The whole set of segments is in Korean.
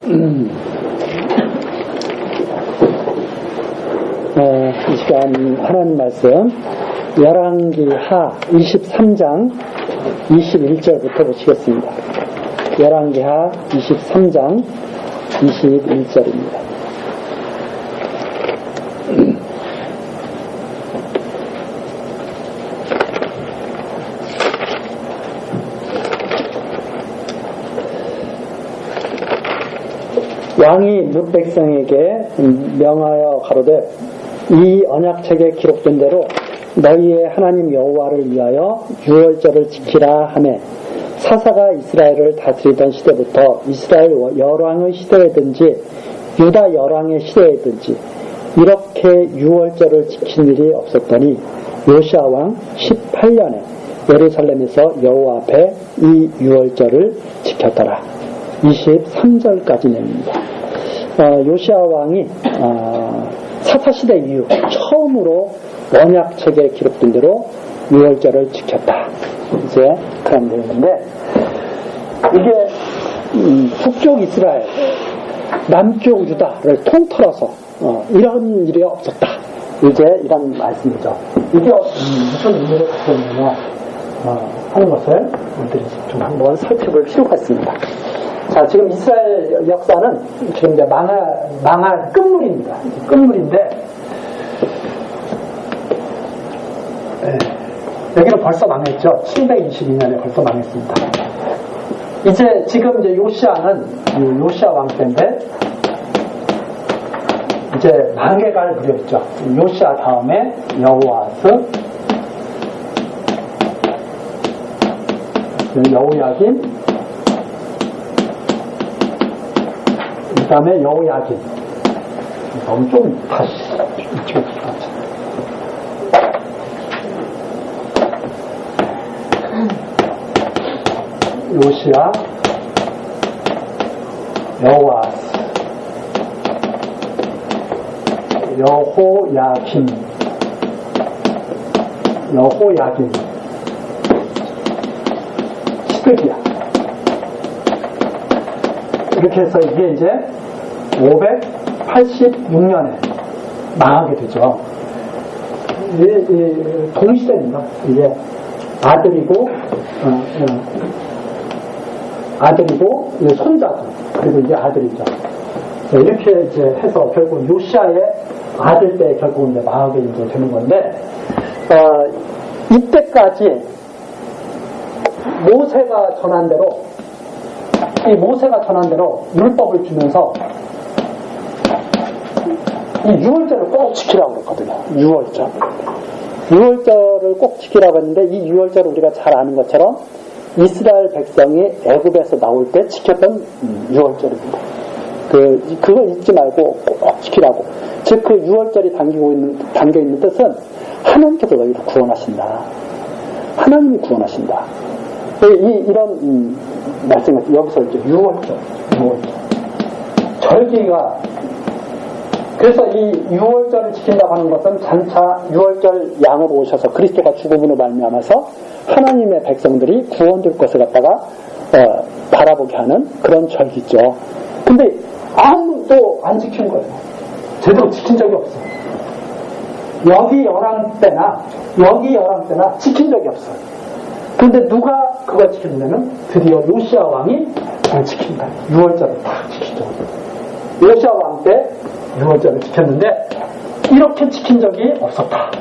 이 시간 하나님 말씀 열왕기하 23장 21절부터 보시겠습니다. 열왕기하 23장 21절입니다. 왕이 뭇 백성에게 명하여 가로되 이 언약책에 기록된 대로 너희의 하나님 여호와를 위하여 유월절을 지키라 하매 사사가 이스라엘을 다스리던 시대부터 이스라엘 열왕의 시대에든지 유다 열왕의 시대에든지 이렇게 유월절을 지킨 일이 없었더니 요시야 왕 18년에 예루살렘에서 여호와 앞에 이 유월절을 지켰더라. 23절까지 내립니다. 요시야 왕이 사사시대 이후 처음으로 언약책에 기록된 대로 유월절을 지켰다. 이제 그런 내용인데 이게 북쪽 이스라엘, 남쪽 유다를 통틀어서 이런 일이 없었다. 이제 이런 말씀이죠. 이게 무슨 의미를 갖고 있느냐 하는 것을 우리들이 좀 한번 살펴볼 필요가 있습니다. 자, 지금 이스라엘 역사는 지금 이제 망할 끝물입니다. 끝물인데, 여기는 벌써 망했죠. 722년에 벌써 망했습니다. 이제 지금 이제 요시야는 요시야 왕 때인데, 이제 망해갈 무렵이죠. 요시야 다음에 여호아스, 여호야김, 그 다음에 여호야김. 너무 좀 다시 이쪽에 들어가자. 요시야, 여호아스, 여호야김, 시드기야. 이렇게 해서 이게 이제 586년에 망하게 되죠. 동시대입니다. 이게 아들이고 손자도 그리고 이제 아들이죠. 이렇게 이제 해서 결국 요시야의 아들 때 결국 이제 망하게 이제 되는 건데 이때까지 모세가 전한 대로 율법을 주면서 이 유월절을 꼭 지키라고 그랬거든요. 유월절을 꼭 지키라고 했는데 이 유월절을 우리가 잘 아는 것처럼 이스라엘 백성이 애굽에서 나올 때 지켰던 유월절입니다. 그걸 잊지 말고 꼭 지키라고. 즉 그 유월절이 담겨 있는 뜻은 하나님께서 너희를 구원하신다. 하나님이 구원하신다. 이런 말씀을 여기서 이제 유월절. 절기가 그래서 이 유월절을 지킨다고 하는 것은 장차 유월절 양으로 오셔서 그리스도가 죽음으로 말미암아서 하나님의 백성들이 구원될 것을 갖다가 바라보게 하는 그런 절기죠. 근데 아무도 안 지킨 거예요. 제대로 지킨 적이 없어요. 여기 열왕 때나 지킨 적이 없어요. 근데 누가 그걸 지켰냐면 드디어 요시야 왕이 지킨다. 유월절을 다 지키죠. 요시야 왕 때 유월절을 지켰는데 이렇게 지킨 적이 없었다.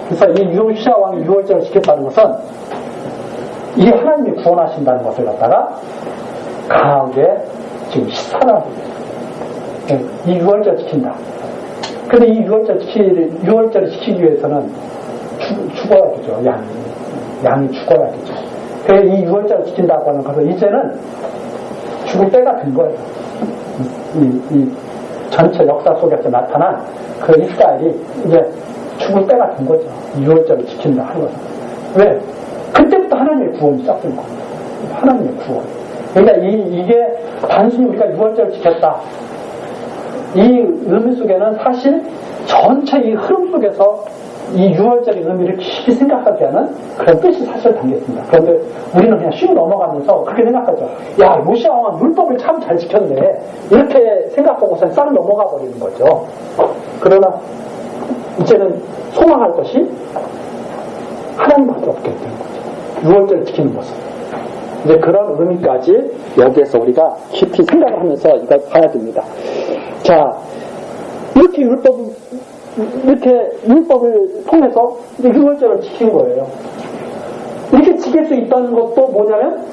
그래서 이 요시야 왕이 유월절을 지켰다는 것은 이 하나님이 구원하신다는 것을 갖다가 강하게 지금 시사하고 이 유월절 지킨다. 근데 이 유월절을 지키기 위해서는 죽어야 되죠. 양이 죽어야 되죠. 그래서 이 유월절을 지킨다고 하는 것은 이제는 죽을 때가 된 거예요. 이 전체 역사 속에서 나타난 그 이스라엘이 이제 죽을 때가 된 거죠. 유월절을 지킨다 하는 것은. 왜? 그때부터 하나님의 구원이 시작된 겁니다. 하나님의 구원. 그러니까 이게 단순히 우리가 유월절을 지켰다. 이 의미 속에는 사실 전체 이 흐름 속에서 이 유월절의 의미를 깊이 생각하게 하는 그런 뜻이 사실 담겨 있습니다. 그런데 우리는 그냥 쉬고 넘어가면서 그렇게 생각하죠. 야, 요시야 왕은 율법을 참 잘 지켰네. 이렇게 생각하고서 싹 넘어가 버리는 거죠. 그러나 이제는 소망할 것이 하나님밖에 없게 되는 거죠. 유월절을 지키는 것은. 이제 그런 의미까지 여기에서 우리가 깊이 생각을 하면서 이걸 봐야 됩니다. 자, 이렇게 율법을 통해서 이제 유월절을 지킨 거예요. 이렇게 지킬 수 있다는 것도 뭐냐면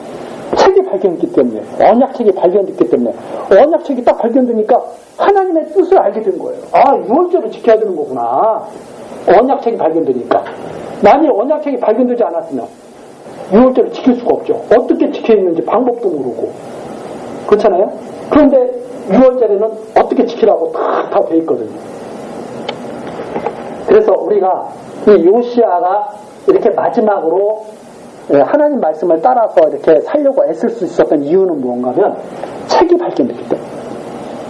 책이 발견됐기 때문에, 언약책이 발견됐기 때문에, 언약책이 딱 발견되니까 하나님의 뜻을 알게 된 거예요. 아, 유월절을 지켜야 되는 거구나. 언약책이 발견되니까. 만일 언약책이 발견되지 않았으면 유월절을 지킬 수가 없죠. 어떻게 지켜야 있는지 방법도 모르고. 그렇잖아요? 그런데 유월절에는 어떻게 지키라고 다 돼 있거든요. 그래서 우리가 이 요시야가 이렇게 마지막으로 하나님 말씀을 따라서 이렇게 살려고 애쓸 수 있었던 이유는 무언가 하면 책이 발견됐기 때문에.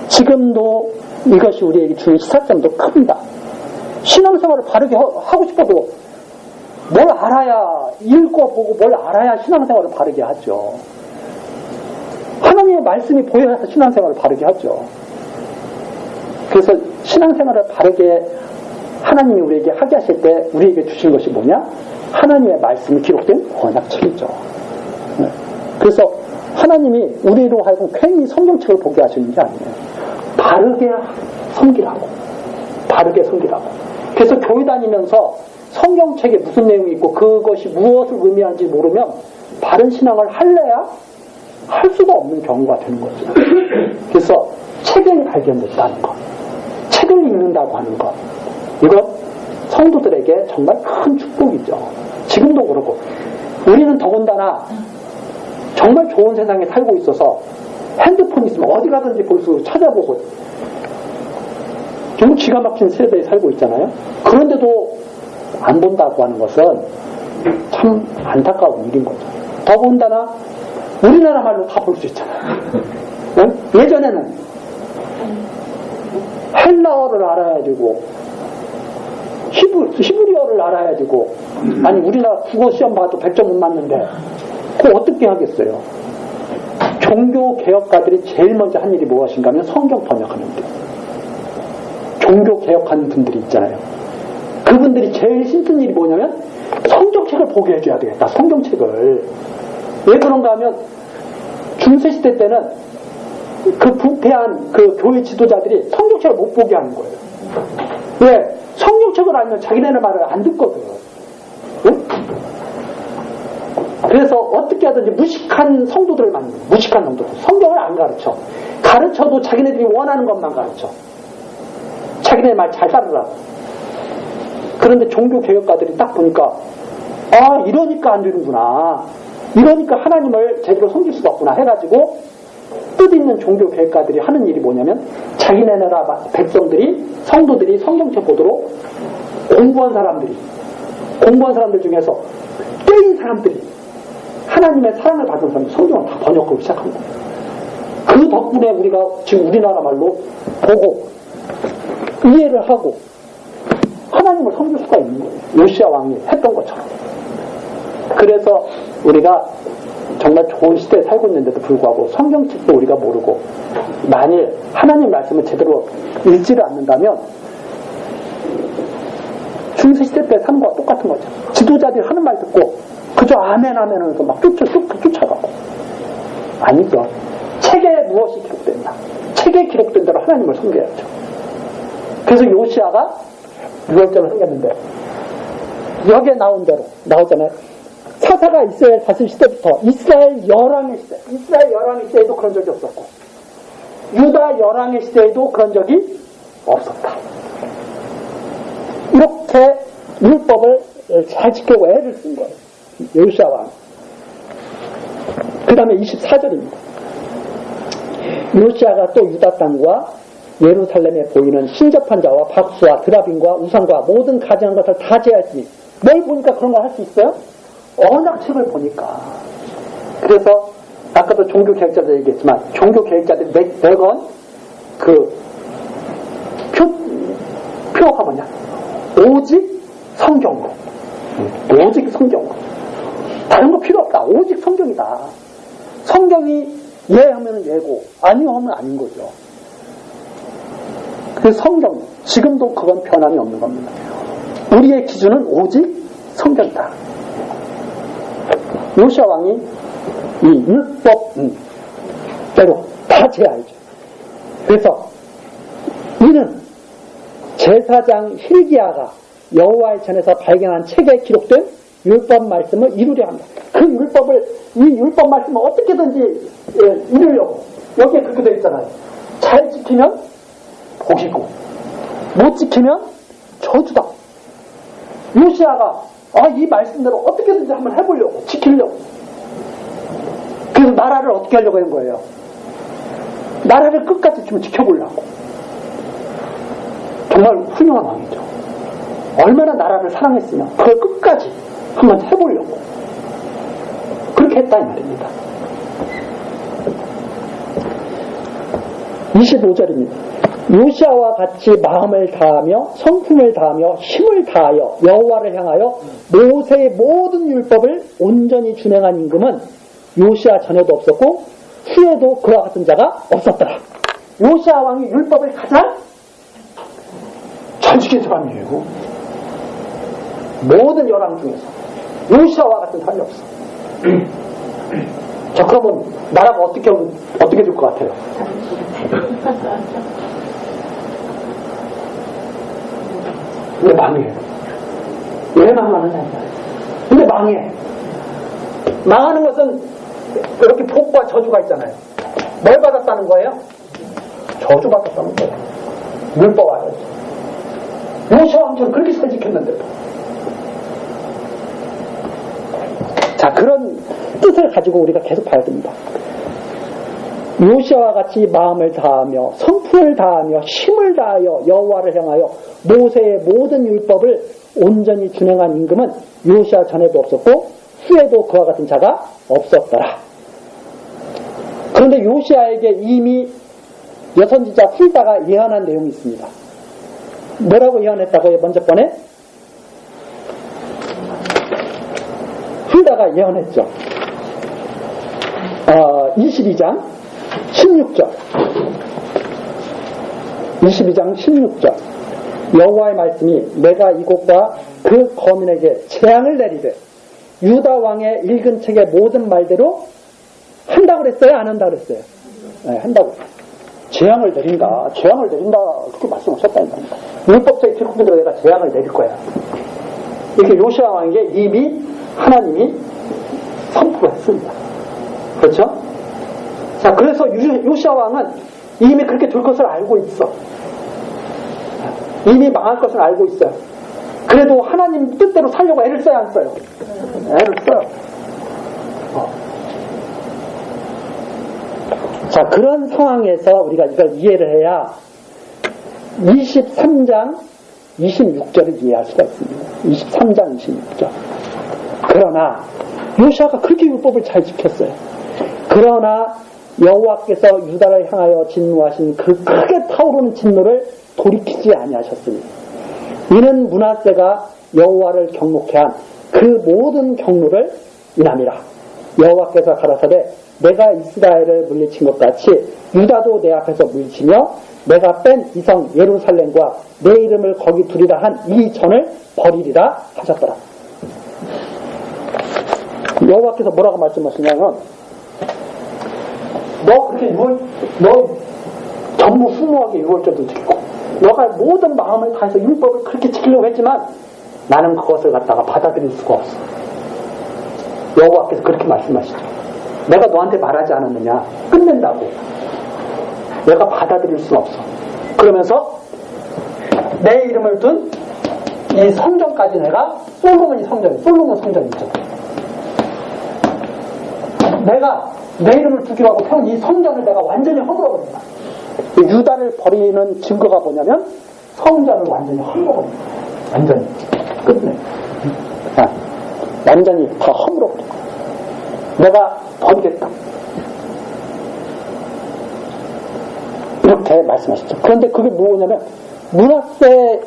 지금도 이것이 우리에게 주는 시사점도 큽니다. 신앙생활을 바르게 하고 싶어도 뭘 알아야, 읽어보고 뭘 알아야 신앙생활을 바르게 하죠. 하나님의 말씀이 보여서 신앙생활을 바르게 하죠. 그래서 신앙생활을 바르게 하나님이 우리에게 하게 하실 때 우리에게 주신 것이 뭐냐? 하나님의 말씀이 기록된 언약책이죠. 그래서 하나님이 우리로 하여금 괜히 성경책을 보게 하시는 게 아니에요. 바르게 섬기라고. 바르게 섬기라고. 그래서 교회 다니면서 성경책에 무슨 내용이 있고 그것이 무엇을 의미하는지 모르면 바른 신앙을 할래야 할 수가 없는 경우가 되는 거죠. 그래서 책을 발견됐다는 것, 책을 읽는다고 하는 것, 이건 성도들에게 정말 큰 축복이죠. 지금도 그렇고 우리는 더군다나 정말 좋은 세상에 살고 있어서 핸드폰 있으면 어디 가든지 볼 수 찾아보고 정말 기가 막힌 세대에 살고 있잖아요. 그런데도 안 본다고 하는 것은 참 안타까운 일인 거죠. 더군다나 우리나라 말로 다 볼 수 있잖아요. 응? 예전에는 헬라어를 알아야 되고 히브리어를 알아야 되고, 아니 우리나라 국어 시험 봐도 100점 못 맞는데 그거 어떻게 하겠어요? 종교 개혁가들이 제일 먼저 한 일이 무엇인가 하면 성경 번역하는 데. 종교 개혁하는 분들이 있잖아요. 그분들이 제일 힘든 일이 뭐냐면 성경책을 보게 해줘야 되겠다. 성경책을. 왜 그런가 하면 중세시대 때는 그 부패한 그 교회 지도자들이 성경책을 못 보게 하는 거예요. 왜? 성경책을 알면 자기네들 말을 안 듣거든. 응? 그래서 어떻게 하든지 무식한 성도들을 만드는 거예요. 무식한 성도들. 성경을 안 가르쳐. 가르쳐도 자기네들이 원하는 것만 가르쳐. 자기네 말 잘 따르라고. 그런데 종교개혁가들이 딱 보니까 아, 이러니까 안 되는구나. 이러니까 하나님을 제대로 섬길 수가 없구나 해가지고 뜻 있는 종교개혁가들이 하는 일이 뭐냐면 자기네 나라 백성들이, 성도들이 성경책 보도록 공부한 사람들 중에서 깨인 사람들이, 하나님의 사랑을 받은 사람들이 성경을 다 번역하기 시작한 거예요. 그 덕분에 우리가 지금 우리나라 말로 보고 이해를 하고 하나님을 섬길 수가 있는 거예요. 요시야 왕이 했던 것처럼. 그래서 우리가 정말 좋은 시대에 살고 있는데도 불구하고 성경책도 우리가 모르고 만일 하나님 말씀을 제대로 읽지를 않는다면 중세시대 때 사는 거와 똑같은 거죠. 지도자들이 하는 말 듣고 그저 아멘 하면서 막 쫓아가고. 아니죠. 책에 무엇이 기록된다. 책에 기록된 대로 하나님을 섬겨야죠. 그래서 요시야가 유월절을 섬겼는데 여기에 나온 대로 나오잖아요. 사사가 이스라엘 다스릴 시대부터 이스라엘 열왕의 시대에도 그런 적이 없었고 유다 열왕의 시대에도 그런 적이 없었다. 이렇게 율법을 잘 지키고 애를 쓴 거예요. 요시야 왕. 그 다음에 24절입니다. 요시야가 또 유다 땅과 예루살렘에 보이는 신접한 자와 박수와 드라빔과 우상과 모든 가증한 것을 다 제하였으니 뭘 보니까 그런 거 할 수 있어요? 언약책을 보니까. 그래서 아까도 종교개혁자들 얘기했지만 종교개혁자들이 매건 그 표가 뭐냐? 오직 성경으로. 오직 성경으로. 다른 거 필요 없다. 오직 성경이다. 성경이 예 하면 예고 아니요 하면 아닌 거죠. 그래서 성경, 지금도 그건 변함이 없는 겁니다. 우리의 기준은 오직 성경이다. 요시야 왕이 이 율법대로 다 제하죠. 그래서 이는 제사장 힐기야가 여호와의 전에서 발견한 책에 기록된 율법 말씀을 이루려 합니다. 그 율법을, 이 율법 말씀을 어떻게든지 이루려고 여기에 그렇게 되어 있잖아요. 잘 지키면 복이고 못 지키면 저주다. 요시야가 이 말씀대로 어떻게든지 한번 해보려고, 지키려고. 그래서 나라를 어떻게 하려고 한 거예요? 나라를 끝까지 좀 지켜보려고. 정말 훌륭한 왕이죠. 얼마나 나라를 사랑했으면 그걸 끝까지 한번 해보려고 그렇게 했다 이 말입니다. 25절입니다. 요시야와 같이 마음을 다하며 성품을 다하며 힘을 다하여 여호와를 향하여 모세의 모든 율법을 온전히 준행한 임금은 요시야 전에도 없었고 후에도 그와 같은 자가 없었더라. 요시야 왕이 율법을 가장 잘 지킨 사람이에요. 모든 열왕 중에서 요시야와 같은 사람이 없어. 자, 그러면 나라가 어떻게 될 것 같아요? 왜 망해? 왜 망하느냐? 근데 망해. 망하는 것은 이렇게 복과 저주가 있잖아요. 뭘 받았다는 거예요? 저주 받았다는 거예요. 율법 안에서. 요시야 왕처럼 그렇게 잘 지켰는데도. 자, 그런 뜻을 가지고 우리가 계속 봐야 됩니다. 요시야와 같이 마음을 다하며 성품을 다하며 힘을 다하여 여호와를 향하여 모세의 모든 율법을 온전히 준행한 임금은 요시야 전에도 없었고 후에도 그와 같은 자가 없었더라. 그런데 요시야에게 이미 여선지자 훌다가 예언한 내용이 있습니다. 뭐라고 예언했다고요? 먼저 번에 훌다가 예언했죠. 22장 16절 22장 16절 여호와의 말씀이 내가 이곳과 그 거민에게 재앙을 내리되 유다 왕의 읽은 책의 모든 말대로 한다고 그랬어요? 안 한다고 그랬어요? 네, 한다고. 재앙을 내린다 그렇게 말씀하셨다는 겁니다. 율법책에 기록된 대로 내가 재앙을 내릴 거야. 이렇게 요시야 왕에게 이미 하나님이 선포를 했습니다. 그렇죠? 자, 그래서 요시야 왕은 이미 그렇게 될 것을 알고 있어. 이미 망할 것을 알고 있어요. 그래도 하나님 뜻대로 살려고 애를 써야 안 써요? 애를 써요. 자, 그런 상황에서 우리가 이걸 이해를 해야 23장 26절을 이해할 수가 있습니다. 23장 26절. 그러나 요시야가 그렇게 율법을 잘 지켰어요. 그러나 여호와께서 유다를 향하여 진노하신 그 크게 타오르는 진노를 돌이키지 아니하셨으니 이는 므낫세가 여호와를 경목해 한 그 모든 경로를 인함이라. 여호와께서 가라사대 내가 이스라엘을 물리친 것 같이 유다도 내 앞에서 물리치며 내가 뺀 이성 예루살렘과 내 이름을 거기 두리라 한 이 전을 버리리라 하셨더라. 여호와께서 뭐라고 말씀하시냐면 너 그렇게 너 전무후무하게 유월절도 지키고 너가 모든 마음을 다해서 율법을 그렇게 지키려고 했지만 나는 그것을 갖다가 받아들일 수가 없어. 여호와께서 그렇게 말씀하시죠. 내가 너한테 말하지 않았느냐? 끝낸다고. 내가 받아들일 수 없어. 그러면서 내 이름을 둔 이 성전까지 내가 솔로몬 성전이죠. 내가 내 이름을 두기로 하고 펴는 이 성전을 내가 완전히 허물어버린다. 유다를 버리는 증거가 뭐냐면 성전을 완전히 허물어버린다. 완전히 끝내. 완전히 다 허물어버린다. 내가 버리겠다. 이렇게 말씀하셨죠. 그런데 그게 뭐냐면 므낫세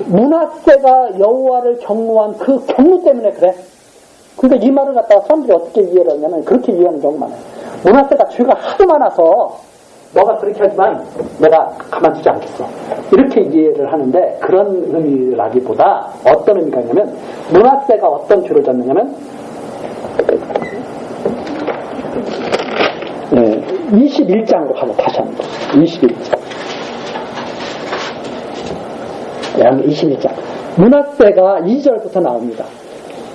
므낫세가 여호와를 경노한 그 경노 때문에 그래. 그러니까 이 말을 갖다가 사람들이 어떻게 이해를 하냐면 그렇게 이해하는 경우가 많아요. 므낫세가 죄가 하도 많아서 너가 그렇게 하지만 내가 가만두지 않겠어. 이렇게 이해를 하는데 그런 의미라기보다 어떤 의미가 있냐면 므낫세가 어떤 죄를 졌느냐면 21장으로 가면 다시 한번 21장 21장 므낫세가 2절부터 나옵니다.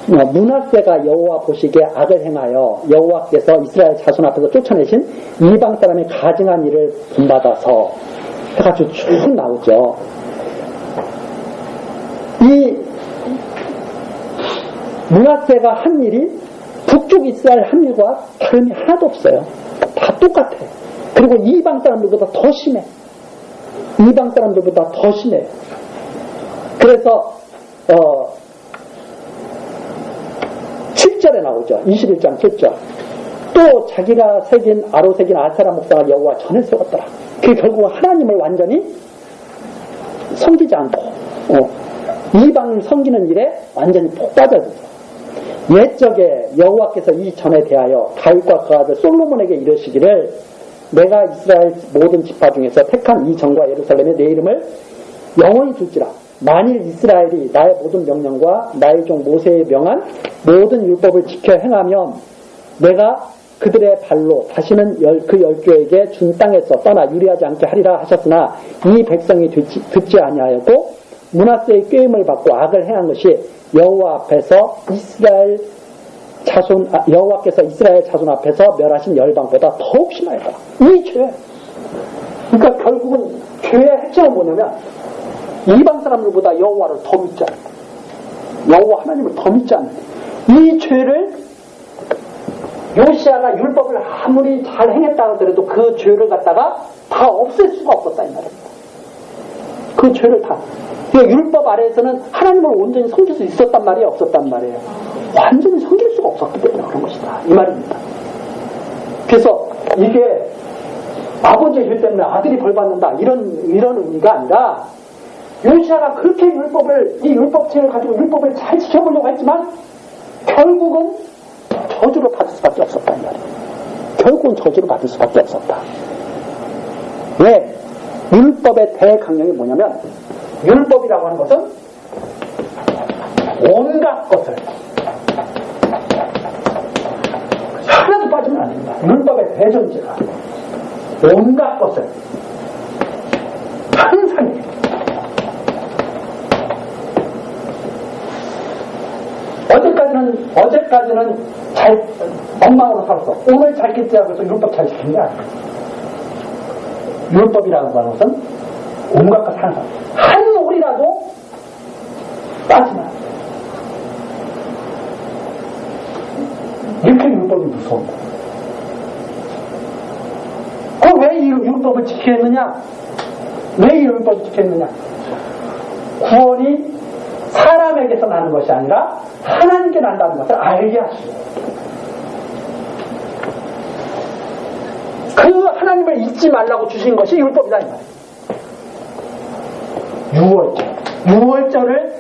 므낫세가 여호와 보시기에 악을 행하여 여호와께서 이스라엘 자손 앞에서 쫓아내신 이방 사람의 가증한 일을 본받아서 해가지고 쭉 나오죠. 이 므낫세가 한 일이 북쪽 이스라엘 한 일과 다름이 하나도 없어요. 다 똑같아. 그리고 이방 사람들보다 더 심해. 이방 사람들보다 더 심해요. 그래서 7절에 나오죠. 21장 7절. 또 자기가 새긴 아로 새긴 아세라 목상을 여호와 전에 세웠더라. 그 결국 하나님을 완전히 섬기지 않고 이방 섬기는 일에 완전히 폭 빠져들죠. 옛적에 여호와께서 이 전에 대하여 다윗과 그 아들 솔로몬에게 이르시기를 내가 이스라엘 모든 지파 중에서 택한 이 전과 예루살렘에 내 이름을 영원히 둘지라. 만일 이스라엘이 나의 모든 명령과 나의 종 모세의 명한 모든 율법을 지켜 행하면 내가 그들의 발로 다시는 그 열조에게 준 땅에서 떠나 유리하지 않게 하리라 하셨으나 이 백성이 듣지 아니하였고 므낫세의 꾀임을 받고 악을 행한 것이 여호와께서 이스라엘 자손 앞에서 멸하신 열방보다 더욱 심하다. 이 죄. 그러니까 결국은 죄의 핵심은 뭐냐면 이방 사람들보다 여호와를 더 믿지 않는다. 여호와 하나님을 더 믿지 않는다. 이 죄를 요시아가 율법을 아무리 잘 행했다 하더라도 그 죄를 갖다가 다 없앨 수가 없었다 이 말입니다. 그 죄를 다. 율법 아래에서는 하나님을 온전히 섬길 수 있었단 말이에요, 없었단 말이에요. 완전히 섬길 수가 없었기 때문에 그런 것이다 이 말입니다. 그래서 이게 아버지의 죄 때문에 아들이 벌 받는다 이런 의미가 아니라 요시아가 그렇게 이 율법책을 가지고 율법을 잘 지켜보려고 했지만 결국은 저주를 받을 수밖에 없었단 말이에요. 결국은 저주를 받을 수밖에 없었다. 왜? 율법의 대강령이 뭐냐면 율법이라고 하는 것은 온갖 것을 하나도 빠지면 안 됩니다. 율법의 대전제가 온갖 것을 항상 어제까지는 잘 엉망으로 살았어. 오늘 잘 지키자고 해서 율법 잘 지키는 게 아니에요. 율법이라고 하는 것은 온갖 것 항상 한 올이라도 빠지면 이렇게 율법이 무서운다. 왜 이 율법을 지켜야 했느냐? 왜 이 율법을 지켜야 했느냐? 구원이 사람에게서 나는 것이 아니라 하나님께 난다는 것을 알게 하시고 그 하나님을 잊지 말라고 주신 것이 율법이다 이 말이에요. 유월절을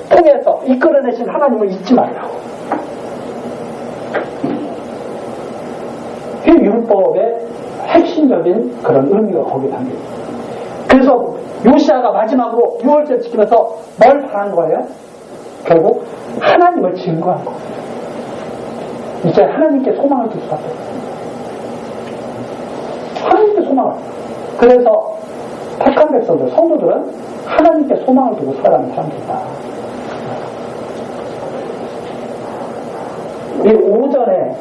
통해서 이끌어내신 하나님을 잊지 말라고. 이 율법의 핵심적인 그런 의미가 거기에 담겨있어요. 그래서 요시아가 마지막으로 유월절 지키면서 뭘 바란 거예요? 결국 하나님을 증거한 거예요. 이제 하나님께 소망을 둘 수밖에 없어요. 하나님께 소망을. 그래서 택한 백성들, 성도들은 하나님께 소망을 두고 살아가는 사람들이다. 이 오전에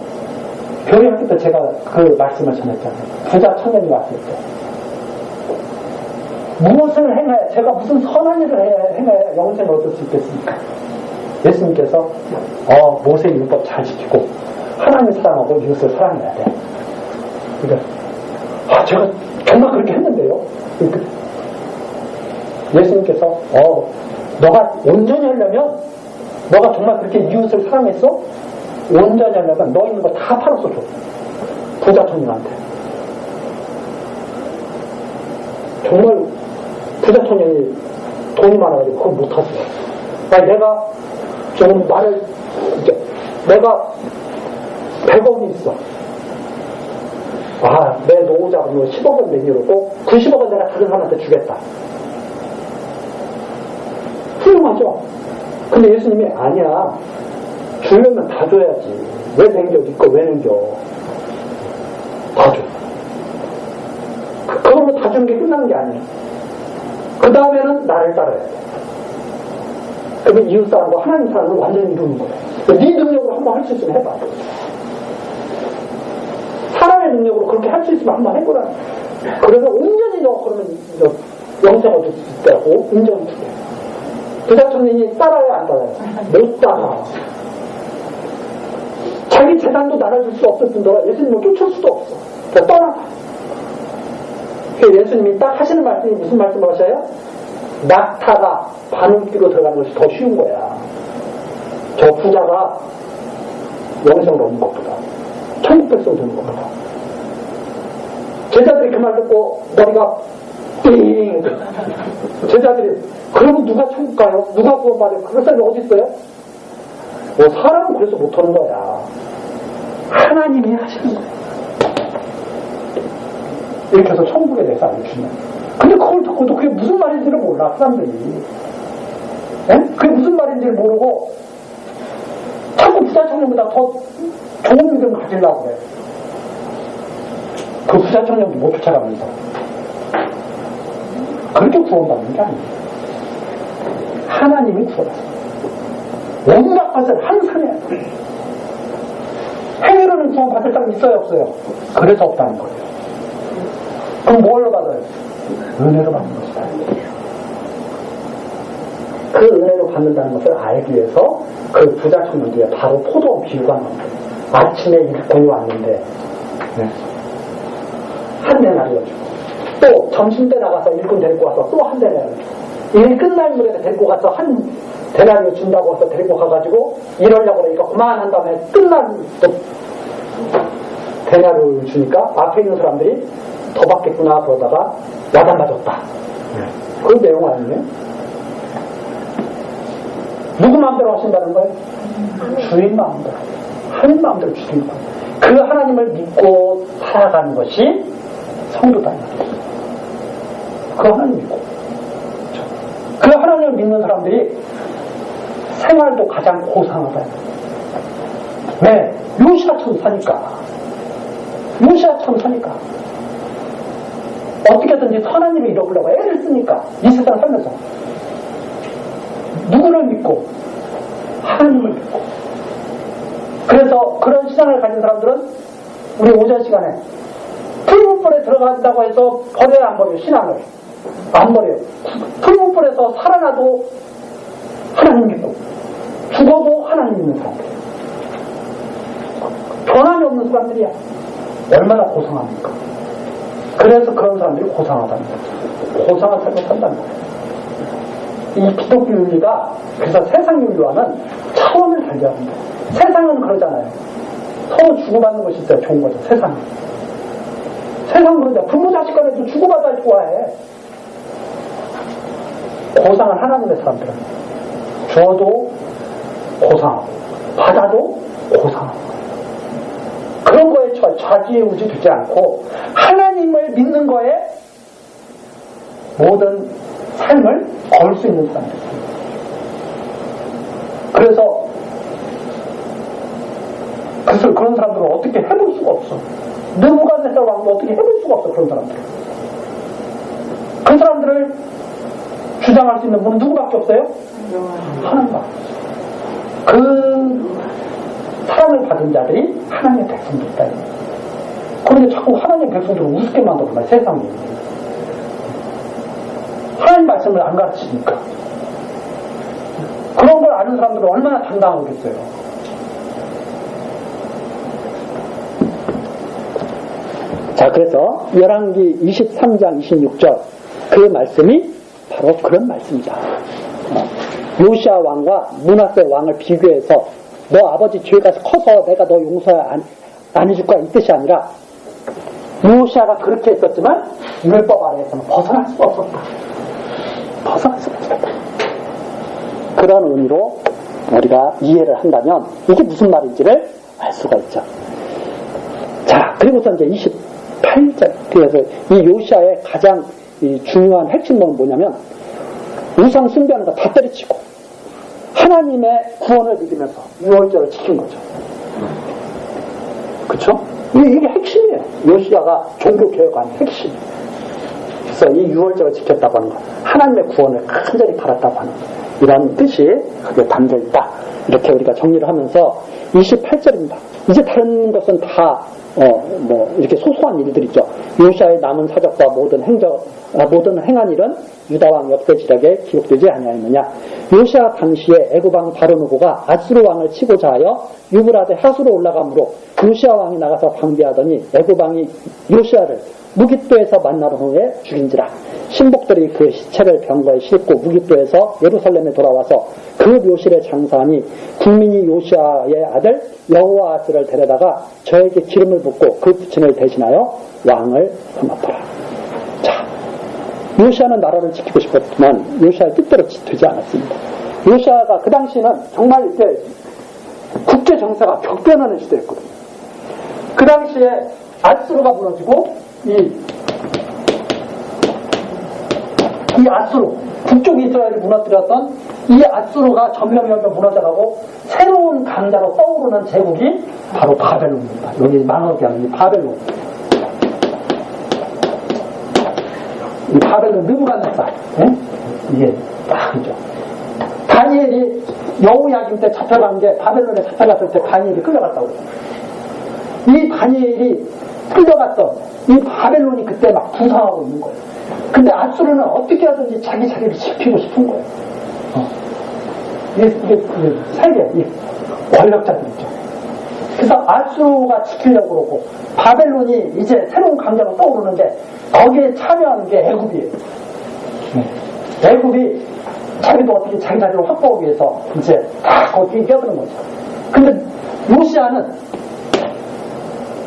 교회학교 때 제가 그 말씀을 전했잖아요. 부자 청년이 왔을 때. 무엇을 행해야, 제가 무슨 선한 일을 행해야 영생을 얻을 수 있겠습니까? 예수님께서 모세 율법 잘 지키고 하나님을 사랑하고 이웃을 사랑해야 돼. 그러니까 제가 정말 그렇게 했는데요. 예수님께서 너가 온전히 하려면 너가 정말 그렇게 이웃을 사랑했어? 온전히 하려면 너 있는 거 다 팔아서 줘. 부자 청년한테. 정말 부자 청년이 돈이 많아가지고 그걸 못하세요. 아니, 내가 조금 말을, 내가 100억이 있어. 아, 내 노후자금으로 10억을 내밀었고 90억은 내가 다른 사람한테 주겠다. 훌륭하죠? 근데 예수님이 아니야. 주려면 다 줘야지. 왜 남겨? 니꺼 왜 남겨? 다 줘. 그걸로 다 주는 게 끝나는 게 아니야. 그 다음에는 나를 따라야 돼. 그러면 이웃사람과 하나님 사람을 완전히 이루는 거야. 네 능력으로 한번 할 수 있으면 해봐. 사람의 능력으로 그렇게 할 수 있으면 한번 해보라. 그러면 온전히 너 그러면 영생 얻을 수 있다고 인정을 주게. 부자청년이 따라야 안 따라요? 못 따라. 자기 재산도 나눠줄 수 없을 뿐더러 예수님을 쫓을 수도 없어. 그래서 떠나가. 예수님이 딱 하시는 말씀이 무슨 말씀을 하셔요? 낙타가 바늘귀로 들어가는 것이 더 쉬운 거야. 저 부자가 영생을 얻는 것보다, 천국 백성 되는 것보다. 제자들이 그 말 듣고 머리가 띵. 제자들이 그러면 누가 천국 가요? 누가 구원받아요? 그럴 사람이 어디 있어요? 사람은 그래서 못하는 거야. 하나님이 하시는 거야. 이렇게 해서 천국에 대해서 알려주면. 근데 그걸 듣고도 그게 무슨 말인지를 몰라, 사람들이. 네? 그게 무슨 말인지를 모르고 자꾸 부자 청년보다 더 좋은 믿음을 가지려고 그래. 그 부자 청년도 못 쫓아가면서. 그렇게 구원받는 게 아니에요. 하나님이 구원하세요. 온갖 것을 한산해야 돼. 행위로는 구원받을 사람 있어요, 없어요? 그래서 없다는 거예요. 그럼 뭘로 받아요? 은혜로 받는 것이다. 그 은혜로 받는다는 것을 알기 위해서 그 부자 청년 뒤에 바로 포도원 비유가 나옵니다. 아침에 일꾼이 왔는데 한 데나리여주고 또 점심때 나가서 일꾼 데리고 와서 또 한 데나리여주고 일 끝날 무렵에 데리고 가서 한 데나리오 준다고 해서 데리고 가가지고 일하려고 그러니까 그만한 다음에 끝날 또 데나리오를 주니까 앞에 있는 사람들이 더 받겠구나 그러다가 야단 맞았다. 그 내용 아니에요? 누구 마음대로 하신다는 거예요? 주인 마음대로. 하나님 마음대로 주시는 거예요. 그 하나님을 믿고 살아가는 것이 성도다. 그 하나님 믿고. 그 하나님을 믿는 사람들이 생활도 가장 고상하다. 왜? 요시아처럼 사니까. 요시아처럼 사니까. 어떻게든지 선한 일을 이뤄보려고 애를 쓰니까. 이 세상 살면서. 누구를 믿고? 하나님을 믿고. 그래서 그런 신앙을 가진 사람들은 우리 오전 시간에 풀무불에 들어간다고 해서 버려야 안 버려요? 신앙을. 안 버려요. 풀무불에서 살아나도 하나님 믿고 죽어도 하나님 믿는 사람들. 변함이 없는 사람들이야. 얼마나 고상합니까? 그래서 그런 사람들이 고상하다는 거죠. 고상한 삶을 산다는 거예요. 이 기독교 윤리가 그래서 세상 윤리와는 차원을 달리합니다. 세상은 그러잖아요. 서로 주고받는 것이 있어야 좋은 거죠. 세상은. 세상은 그러잖아요. 부모 자식 간에도 주고받아야 좋아해. 고상한 하나님의 사람들은 줘도 고상하고 받아도 고상하고 그런 거에 좌지우지 되지 않고 하나님을 믿는 거에 모든 삶을 걸 수 있는 사람들입니다. 그래서 그런 사람들은 어떻게 해볼 수가 없어. 느부갓네살 왕도 어떻게 해볼 수가 없어. 그런 사람들은. 그 사람들을 주장할 수 있는 분은 누구밖에 없어요? 하나님밖에 없어요. 그 사랑을 받은 자들이 하나님의 백성들이다. 그런데 자꾸 하나님의 백성들을 우습게 만들고 말 세상에. 하나님 말씀을 안 가르치니까. 그런 걸 아는 사람들은 얼마나 당당하겠어요. 자, 그래서 열왕기 23장 26절 그 말씀이 바로 그런 말씀이다. 요시아 왕과 므낫세 왕을 비교해서 너 아버지 죄가 커서 내가 너 용서 안 해줄 거야 이 뜻이 아니라 요시아가 그렇게 했었지만 율법 아래에서는 벗어날 수가 없었다. 벗어날 수가 없었다. 그런 의미로 우리가 이해를 한다면 이게 무슨 말인지를 알 수가 있죠. 자, 그리고서 이제 28절. 그래서 이 요시아의 가장 이 중요한 핵심은 뭐냐면 우상 숭배하는 거 다 때려치고 하나님의 구원을 믿으면서 유월절을 지킨 거죠. 그쵸? 이게 핵심이에요. 요시아가 종교개혁한 핵심. 그래서 이 유월절을 지켰다고 하는 거, 하나님의 구원을 간절히 바랐다고 하는 이런 뜻이 그게 담겨있다. 이렇게 우리가 정리를 하면서 28절입니다. 이제 다른 것은 다 이렇게 소소한 일들이죠. 요시아의 남은 사적과 모든 행한 일은 유다왕 역대지략에 기록되지 아니하였느냐. 요시아 당시에 애굽왕 바르누고가 아수르 왕을 치고자 하여 유브라데 하수로 올라가므로 요시아 왕이 나가서 방비하더니 애굽왕이 요시아를 무깃도에서 만나러 후에 죽인지라. 신복들이 그 시체를 병거에 싣고 무깃도에서 예루살렘에 돌아와서 그 묘실에 장사하니 국민이 요시아의 아들 여호아스를 데려다가 저에게 기름을 붓고 그 부친을 대신하여 왕을 삼았더라. 자, 요시아는 나라를 지키고 싶었지만 요시아의 뜻대로 되지 않았습니다. 요시아가 그 당시에는 정말 이제 국제 정세가 격변하는 시대였거든요. 그 당시에 아수르가 무너지고 이 아수르, 북쪽 이스라엘을 무너뜨렸던 이 아수르가 전면면면 무너져가고 새로운 강자로 떠오르는 제국이 바로 바벨론입니다. 여기 망어기하는 이 바벨론. 이 바벨론 느부갓네살. 이게 딱이죠. 다니엘이 여호야김 때 잡혀간 게 바벨론에 잡혀갔을 때 다니엘이 끌려갔다고 그래요. 이 다니엘이 끌려갔던 이 바벨론이 그때 막 부상하고 있는 거예요. 근데 아수르는 어떻게 하든지 자기를 지키고 싶은 거예요. 이게 세계, 권력자들이죠. 그래서 아수르가 지키려고 그러고, 바벨론이 이제 새로운 강자로 떠오르는데, 거기에 참여하는 게 애굽이에요. 애굽이 자기도 어떻게 자기 자리를 확보하기 위해서 이제 다 거기에 끼어드는 거죠. 근데 요시아는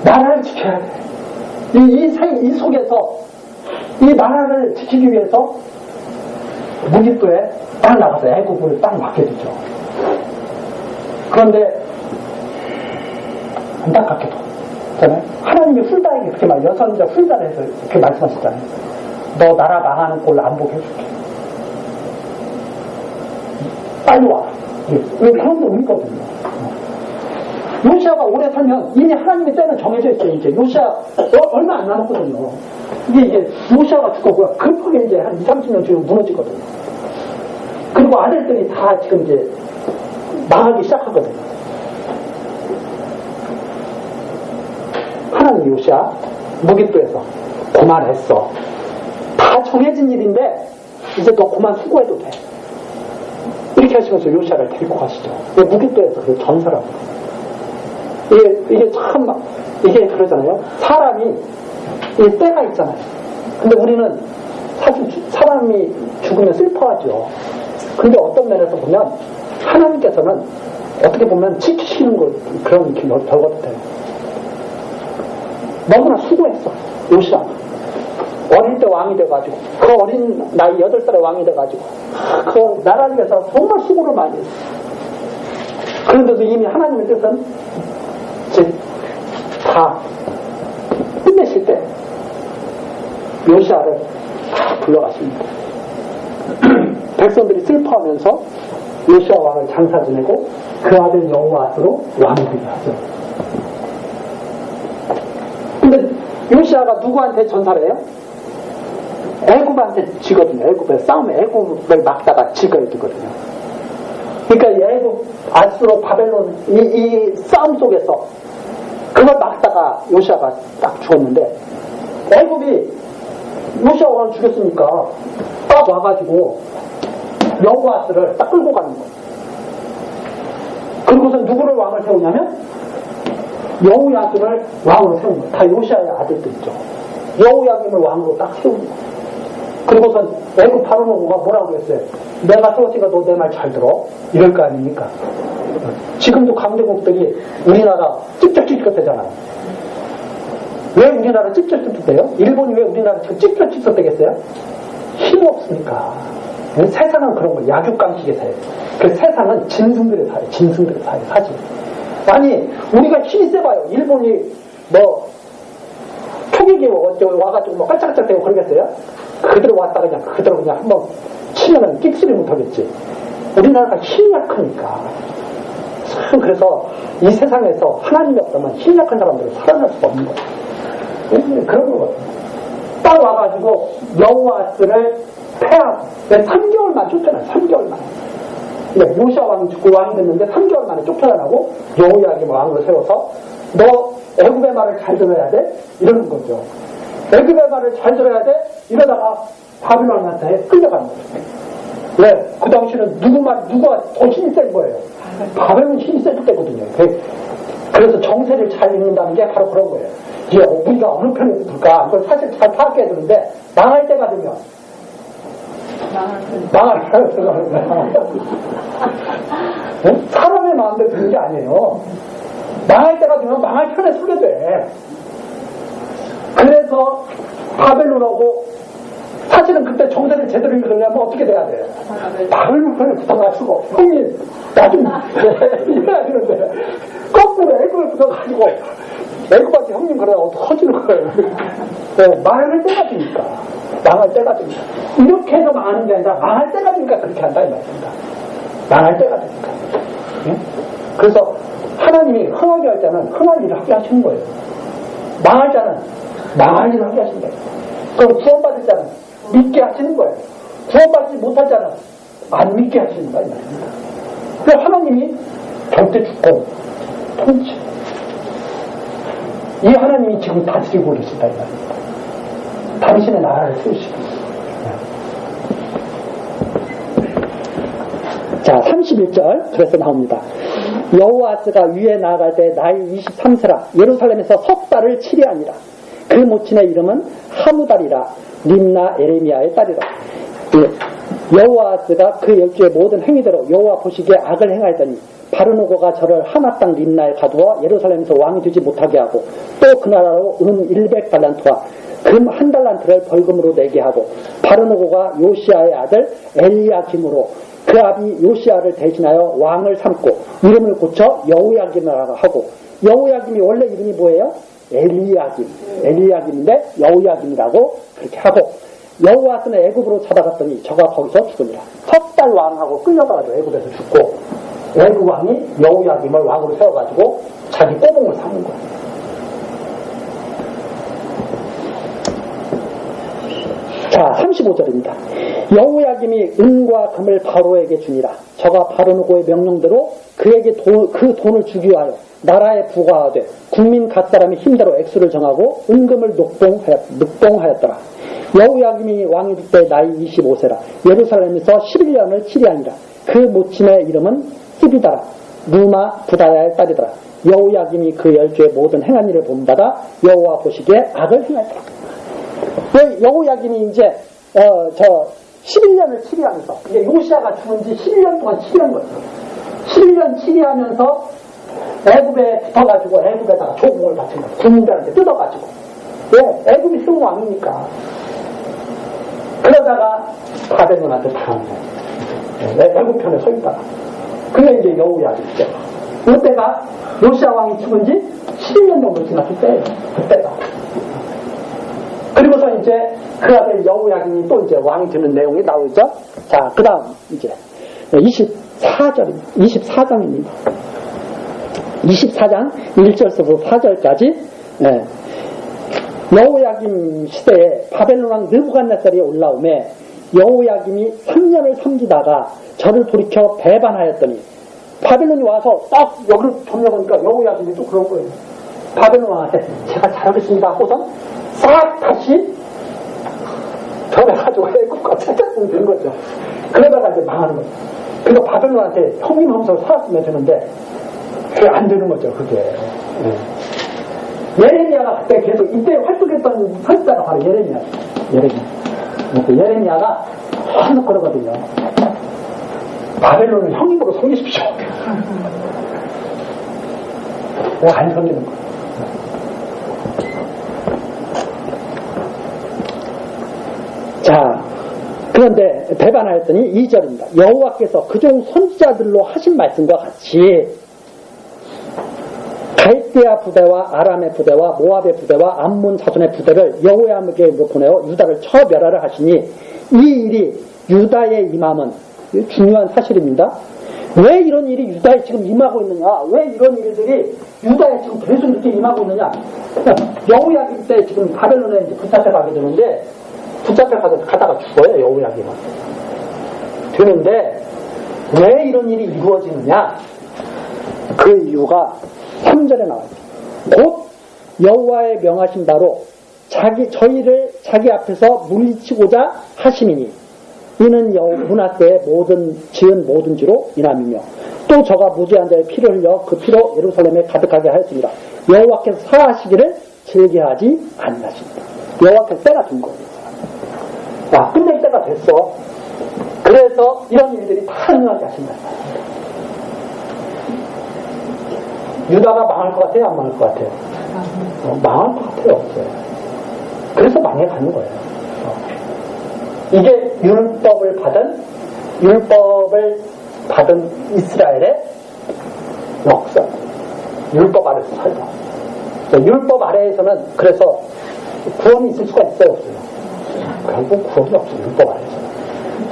나라를 지켜야 돼. 이 속에서 이 나라를 지키기 위해서 무깃도에 딱 나가서 애국을 딱 맡게 되죠. 그런데 안타깝게도 하나님이 훌다에게 그렇게 말, 여선자 훌다를 해서 그렇게 말씀하셨잖아요. 너 나라 망하는 꼴로 안 보게 해줄게. 빨리 와. 그런 의미거든요. 요시아가 오래 살면 이미 하나님의 때는 정해져 있어요. 이제 요시아 얼마 안 남았거든요. 이게 요시아가 죽고 급하게 이제 한 20-30년 뒤에 무너지거든요. 그리고 아들들이 다 지금 이제 망하기 시작하거든요. 하나님 요시아 무깃도에서 그만했어. 다 정해진 일인데 이제 너 그만 수고해도 돼. 이렇게 하시면서 요시아를 데리고 가시죠. 무깃도에서 그 전설하고. 이게 참, 이게 그러잖아요. 사람이, 때가 있잖아요. 근데 우리는 사실 사람이 죽으면 슬퍼하죠. 근데 어떤 면에서 보면, 하나님께서는 어떻게 보면 지키시는 거, 그런 결과도 돼요. 너무나 수고했어, 요시아. 어릴 때 왕이 돼가지고, 그 어린 나이 8살에 왕이 돼가지고, 그 나라를 위해서 정말 수고를 많이 했어. 그런데도 이미 하나님의 뜻은 다 끝내실 때 요시아를 다 불러가십니다. 백성들이 슬퍼하면서 요시아 왕을 장사 지내고 그 아들 여호아스로 왕이 되게 하죠. 근데 요시아가 누구한테 전사를 해요? 애굽한테 지거든요. 애굽에 싸움에 애굽을 막다가 지거야 되거든요. 그러니까 애굽, 아수르, 바벨론 이 싸움 속에서 그걸 막다가 요시아가 딱 죽었는데 애굽이 요시아 왕을 죽였으니까 딱 와가지고 여호아스를 딱 끌고 가는 거예요. 그리고서 누구를 왕을 세우냐면 여호야김을 왕으로 세운 거예요. 다 요시아의 아들들이죠. 여호야김을 왕으로 딱 세운 거예요. 그리고선 애굽 바로노고가 뭐라고 그랬어요? 내가 세웠으니까 너 내 말 잘 들어. 이럴 거 아닙니까? 지금도 강대국들이 우리나라 찝쩍찝쩍대잖아요. 왜 우리나라 찝쩍찝쩍대요? 일본이 왜 우리나라 지금 찝쩍찝쩍대겠어요? 힘이 없으니까. 세상은 그런 거예요. 약육강식의 사회. 그 세상은 짐승들의 사회, 짐승들의 사회, 사실. 아니, 우리가 힘이 세봐요. 일본이 초기기 와가지고 깔짝깔짝대고 그러겠어요? 그대로 왔다 그대로 그냥 한번 치면은 끽소리 못하겠지. 우리나라가 힘이 약하니까. 참, 그래서 이 세상에서 하나님이 없다면 힘이 약한 사람들은 살아날 수가 없는 거예요. 그런 거거든요. 딱 와가지고 여호와스를 폐하고 3개월만 쫓겨나요. 3개월만. 요시아 왕이 죽고 왕이 됐는데 3개월 만에 쫓겨나고 여호야김 왕을 세워서 너 애굽의 말을 잘 들어야 돼? 이러는 거죠. 애굽의 말을 잘 들어야 돼? 이러다가 바빌론한테 끌려가는 거죠. 왜? 그 당시에는 누가 더 힘이 센 거예요. 바벨론 힘이 셌을 때거든요. 그래서 정세를 잘 읽는다는 게 바로 그런 거예요. 이제 우리가 어느 편에 붙을까? 이걸 사실 잘 파악해야 되는데 망할 때가 되면 사람의 마음대로 되는 게 아니에요. 망할 때가 되면 망할 편에 서게 돼. 그래서 바벨론하고 사실은 그때 정세를 제대로 읽으려면 어떻게 돼야 돼요? 바벨론 편에 붙어가지고 형님 나 좀 이래야 되는데 거꾸로 애굽을 붙어가지고 애굽한테 형님 그러다 어떡하지는 거예요. 망할 때가 되니까. 망할 때가 되니까. 이렇게 해서 망하는 게 아니라 망할 때가 되니까 그렇게 한다 이 말입니다. 망할 때가 되니까. 그래서 하나님이 흥하게 할 때는 흥할 일을 하게 하시는 거예요. 망할 자는 망할 일을 하게 하시는 거예요. 그럼 구원받을 자는 믿게 하시는 거예요. 구원받지 못할 자는 안 믿게 하시는 거예요. 그래서 하나님이 절대 주권, 통치. 이 하나님이 지금 다스리고 계신다 이 말입니다. 당신의 나라를 세우시고 있습니다. 자, 31절 그래서 나옵니다. 여호와스가 위에 나아갈 때 나이 23세라 예루살렘에서 석 달을 치리하니라. 그 모친의 이름은 하무달이라 림나 에레미야의 딸이라. 여호와스가 그 12의 모든 행위대로 여호와 보시기에 악을 행하였더니 바르노고가 저를 하마 땅 림나에 가두어 예루살렘에서 왕이 되지 못하게 하고 또 그 나라로 은 100달란트와 금 1달란트를 벌금으로 내게 하고 바르노고가 요시아의 아들 엘리야김으로 그 아비 요시아를 대신하여 왕을 삼고 이름을 고쳐 여호야김이라고 하고 여호야김이 원래 이름이 뭐예요? 엘리야김인데 여호야김이라고 그렇게 하고 여호와스는 애굽으로 찾아갔더니 저가 거기서 죽으니라. 석 달 왕하고 끌려가가지고 애굽에서 죽고 애굽 왕이 여호야김을 왕으로 세워가지고 자기 꼬봉을 삼은 거예요. 자, 35절입니다. 여호야김이 은과 금을 바로에게 주니라. 저가 바로노고의 명령대로 그에게 그 돈을 주기 위하여 나라에 부과하되 국민 각 사람의 힘대로 액수를 정하고 은금을 늑봉하였더라. 여호야김이 왕이 될 때 나이 25세라. 예루살렘에서 11년을 치리하니라. 그 모친의 이름은 스비다라. 루마 부다야의 딸이더라. 여호야김이 그 12의 모든 행한 일을 본받아 여호와 보시기에 악을 행하였더라. 여호야김이 이제 11년을 치리하면서 이제 요시아가 죽은 지 11년 동안 치리한 거예요. 11년 치리하면서 애굽에 붙어가지고 애굽에다가 조공을 바친 거예요. 국민들한테 뜯어가지고. 왜? 애굽이 세운 왕이니까. 그러다가 바벨론한테 당한 거예요. 애굽 편에 서 있다가. 그게 이제 여호야김이죠. 이때가 요시아 왕이 죽은 지 11년 정도 지났을 때예요. 그때가. 그리고서 이제 그 아들 여호야김이 또 이제 왕이 되는 내용이 나오죠. 자, 그 다음 이제 24장입니다. 24장 1절부터 4절까지 여호야김 시대에 바벨론 왕 느부갓네살이 올라오매 여호야김이 3년을 섬기다가 저를 돌이켜 배반하였더니 바벨론이 와서 딱 여기를 점령하니까 여호야김이 또 그런 거예요. 바벨론 왕한테 제가 잘하겠습니다 하고선 싹 다시 전해가지고 애국과 찾았으면 되는 거죠. 그러다가 이제 망하는 거죠. 그래서 바벨론한테 형님 하면서 살았으면 되는데 그게 안 되는 거죠. 그게. 예레미야가 그때 계속 이때 활동했던 설자가 바로 예레미야. 예레미야가 계속 그러거든요. 바벨론을 형님으로 섬기십시오. 왜 안 섬기는 거예요? 자, 그런데 배반하였더니 2절입니다. 여호와께서 그종 선지자들로 하신 말씀과 같이 갈대아 부대와 아람의 부대와 모압의 부대와 암몬 자손의 부대를 여호야에게 보내어 유다를 쳐 멸하라 하시니 이 일이 유다에 임함은 중요한 사실입니다. 왜 이런 일이 유다에 지금 임하고 있느냐? 왜 이런 일들이 유다에 지금 계속 이렇게 임하고 있느냐? 여호야김 때 지금 바벨론에 이제 붙잡혀 가게 되는데 붙잡혀 가다가 죽어요. 여호야김은. 되는데 왜 이런 일이 이루어지느냐? 그 이유가 3절에 나와요. 곧 여호와의 명하신 바로 저희를 자기 앞에서 물리치고자 하심이니 이는 문화 때에 지은 모든 죄로 인함이며 또 저가 무죄한 자의 피를 흘려 그 피로 예루살렘에 가득하게 하였습니다. 여호와께서 사하시기를 즐겨하지 아니하십니다. 여호와께서 때가 된 거예요. 와, 끝낼 때가 됐어. 그래서 이런 일들이 다 일어나게 하신다. 유다가 망할 것 같아요? 안 망할 것 같아요? 망할 것 같아요? 없어요. 그래서 망해가는 거예요. 이게 율법을 받은 이스라엘의 역사. 율법 아래에서 살다. 율법 아래에서는 그래서 구원이 있을 수가 있어요? 없어요? 결국 구원이 없어요. 율법 아래에서는.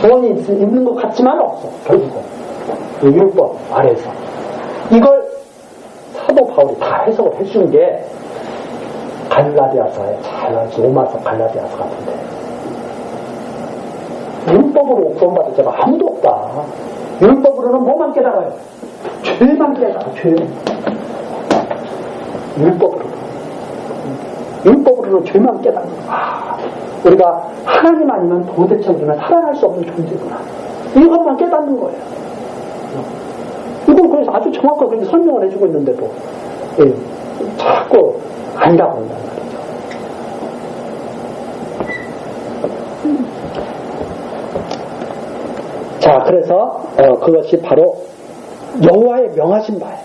구원이 있는 것 같지만 없어. 결국은. 율법 아래에서. 이걸 사도 바울이 다 해석을 해준 게 갈라디아서에 로마서 갈라디아서 같은데 율법으로 구원받을 자가 아무도 없다. 율법으로는 뭐만 깨달아요? 죄만 깨달아. 죄만. 율법으로는 죄만 깨달아. 우리가 하나님 아니면 도대체 우리는 살아날 수 없는 존재구나. 이것만 깨닫는 거예요. 이건 그래서 아주 정확하게 그렇게 설명을 해주고 있는데도 자꾸 아니라고 한단 말이죠. 자, 그래서 그것이 바로 여호와의 명하신 바예요.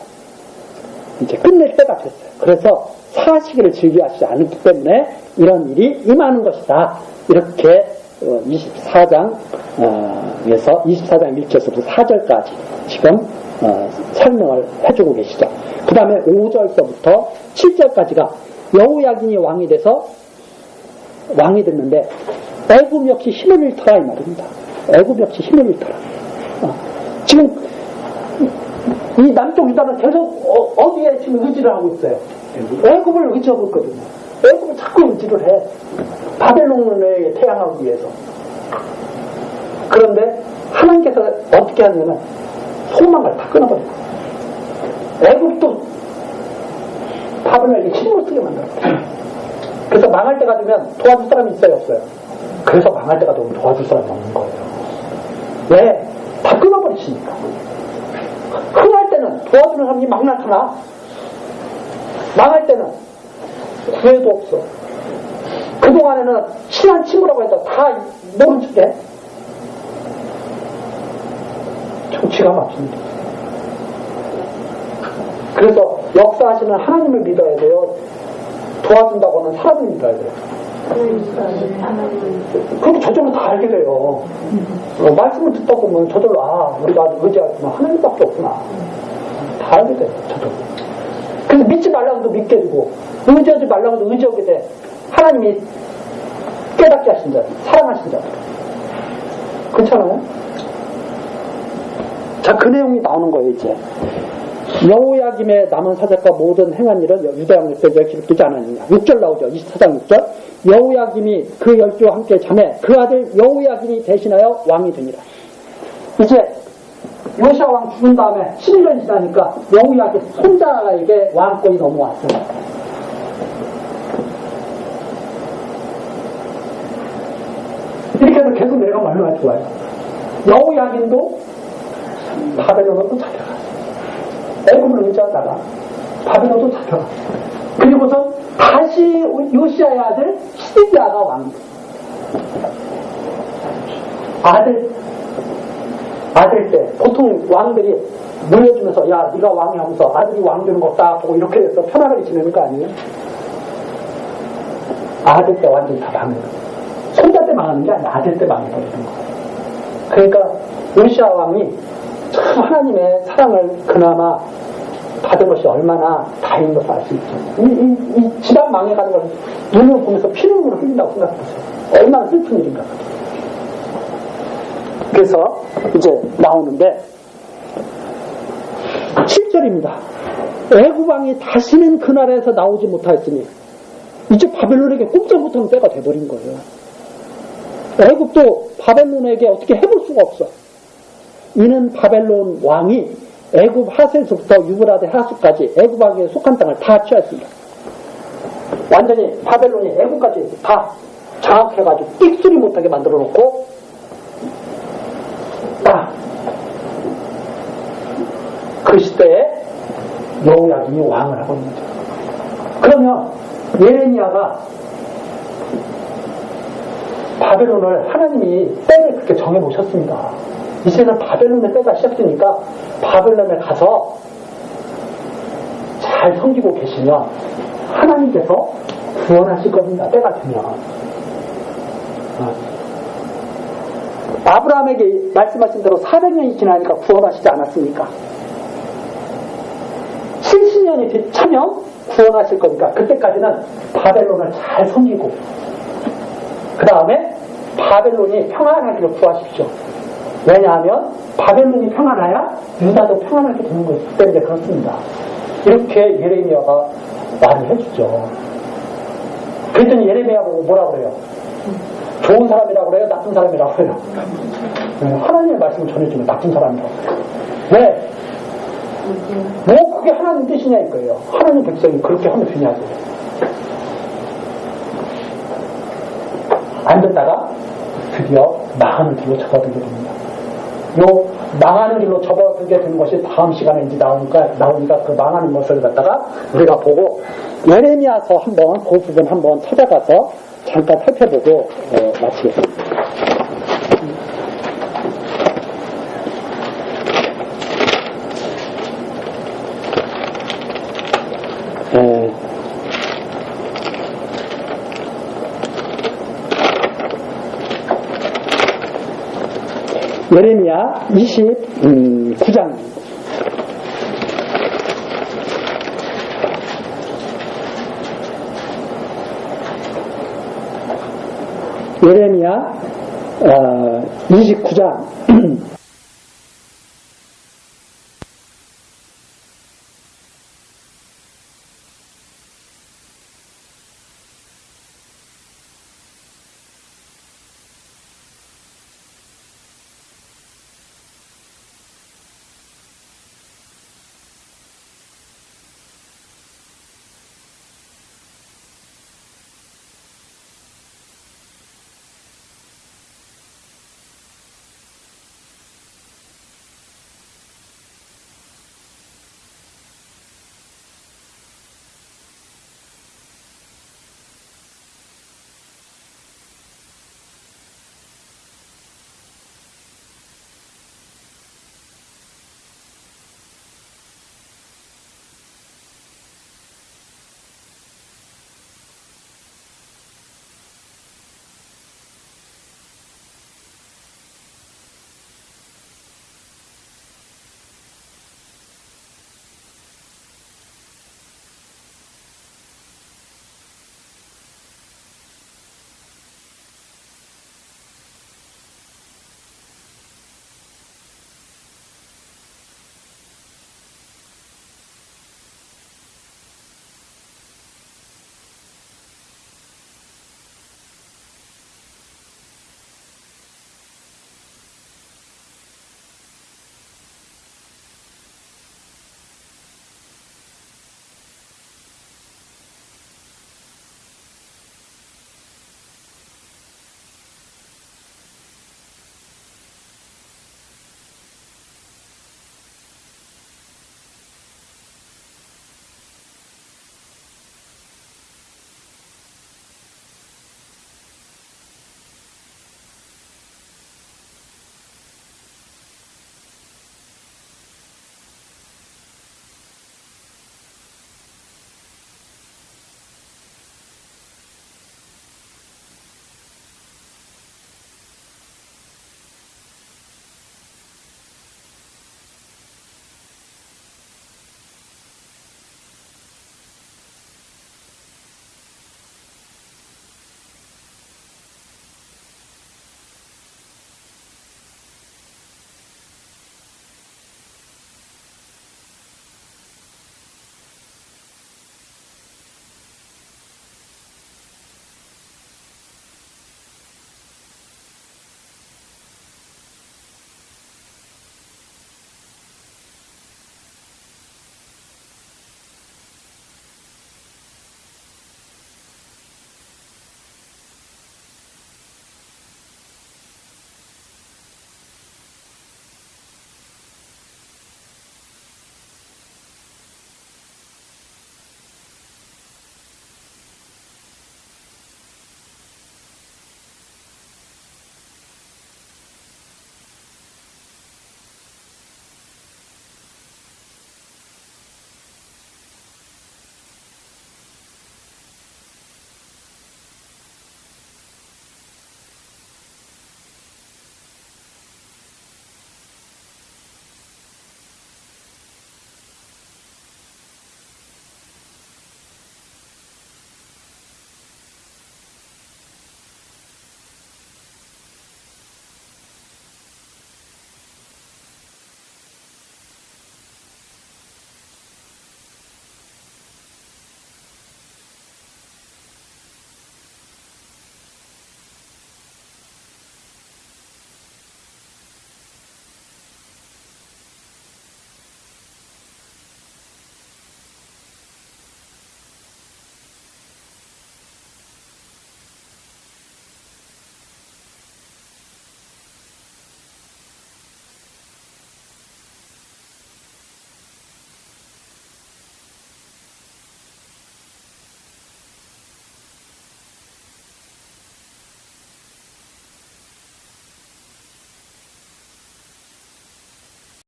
이제 끝낼 때가 됐어요. 그래서 사시기를 즐겨하시지 않기 때문에 이런 일이 임하는 것이다. 이렇게 24장에서 24장 1절부터 4절까지 지금 설명을 해주고 계시죠. 그 다음에 5절서부터 7절까지가 여호야긴이 왕이 됐는데 애굽 역시 힘을 잃더라 이 말입니다. 애굽 역시 힘을 잃더라. 지금 이 남쪽 유다는 계속 어디에 지금 의지를 하고 있어요? 애굽을 의지하고 있거든요. 애굽을 자꾸 의지를 해. 바벨론에 태양하기 위해서. 그런데 하나님께서 어떻게 하냐면 소망을 다 끊어버려요. 애굽도 바벨론에게 힘을 쓰게 만들어요. 그래서 망할 때가 되면 도와줄 사람이 있어요, 없어요? 그래서 망할 때가 되면 도와줄 사람이 없는 거예요. 왜? 다 끊어버리시니까. 흥할 때는 도와주는 사람이 막 나타나. 망할 때는 구애도 없어. 그동안에는 친한 친구라고 해도 다 모른 척해. 정치가 막힙니다. 그래서 역사하시는 하나님을 믿어야 돼요. 도와준다고 하는 사람을 믿어야 돼요. 그런데 저절로 다 알게 돼요. 말씀을 듣다 보면 저절로 우리가 의지하지만 하나님밖에 없구나. 다 알게 돼요. 저절로. 그래서 믿지 말라고 해도 믿게 되고 의지하지 말라고 해도 의지하게 돼. 하나님이 깨닫게 하신 자, 사랑하신 자. 그렇잖아요? 자, 그 내용이 나오는 거예요, 이제. 여호야김의 남은 사적과 모든 행한 일은 유다왕 때에 기록되지 않았느냐. 6절 나오죠. 24장 6절. 여호야김이 그 열조와 함께 자매 그 아들 여호야김이 대신하여 왕이 됩니다. 이제 요시야 왕 죽은 다음에 11년 지나니까 여호야김 손자에게 왕권이 넘어왔어요. 이렇게 해서 계속 내려가면 얼마나 좋아요. 여호야김도 바벨론으로 잡혀갔어요. 애굽을 의지하다가 바벨론도 잡혀갔어요. 그리고서 다시 요시야의 아들 시드기야가 왕이 아들 때 보통 왕들이 물려주면서 야 네가 왕이 하면서 아들이 왕 되는 거 딱 보고 이렇게 해서 편안하게 지내는 거 아니에요? 아들 때 완전히 다 망해요. 손자 때 망하는 게 아니라 아들 때 망해버리는 거예요. 그러니까 요시야 왕이 참 하나님의 사랑을 그나마 받은 것이 얼마나 다행인 것을 알 수 있죠. 이 집안 망해가는 걸 눈을 보면서 피눈물을 흘린다고 생각해보세요. 얼마나 슬픈 일인가. 그래서 이제 나오는데 7절입니다. 애굽왕이 다시는 그 나라에서 나오지 못하였으니 이제 바벨론에게 꼼짝 못하는 때가 돼버린 거예요. 애굽도 바벨론에게 어떻게 해볼 수가 없어. 이는 바벨론 왕이 애굽 하세에서부터 유브라데 하수까지 애굽 왕에게 속한 땅을 다 취하였습니다. 완전히 바벨론이 애굽까지 다 장악해가지고 삑소리 못하게 만들어 놓고 그 시대에 여호야김이 왕을 하고 있는 거죠. 그러면 예레미야가 바벨론을 하나님이 때를 그렇게 정해놓으셨습니다. 이제는 바벨론의 때가 시작되니까 바벨론에 가서 잘 섬기고 계시면 하나님께서 구원하실 겁니다. 때가 되면. 아브라함에게 말씀하신 대로 400년이 지나니까 구원하시지 않았습니까? 70년이 차면 구원하실 거니까 그때까지는 바벨론을 잘 섬기고 그 다음에 바벨론이 평안하기를 구하십시오. 왜냐하면 바벨론이 평안해야 유다도 평안하게 되는 것이기 때문에 그렇습니다. 이렇게 예레미야가 말을 해주죠. 그랬더니 예레미야 보고 뭐라고 그래요? 좋은 사람이라고 그래요? 나쁜 사람이라고 그래요? 하나님의 말씀을 전해주면 나쁜 사람이라고 그래요. 왜? 뭐 그게 하나님 뜻이냐 이거예요. 하나님 백성이 그렇게 하면 되냐고. 안 됐다가 드디어 망하는 길로 접어들게 됩니다. 요 망하는 길로 접어들게 되는 것이 다음 시간에 이제 나오니까 그 망하는 것을 갖다가 우리가 보고 예레미야서 한번 그 부분 한번 찾아가서 잠깐 살펴보고 마치겠습니다. 예레미야 29장 예레미야 29장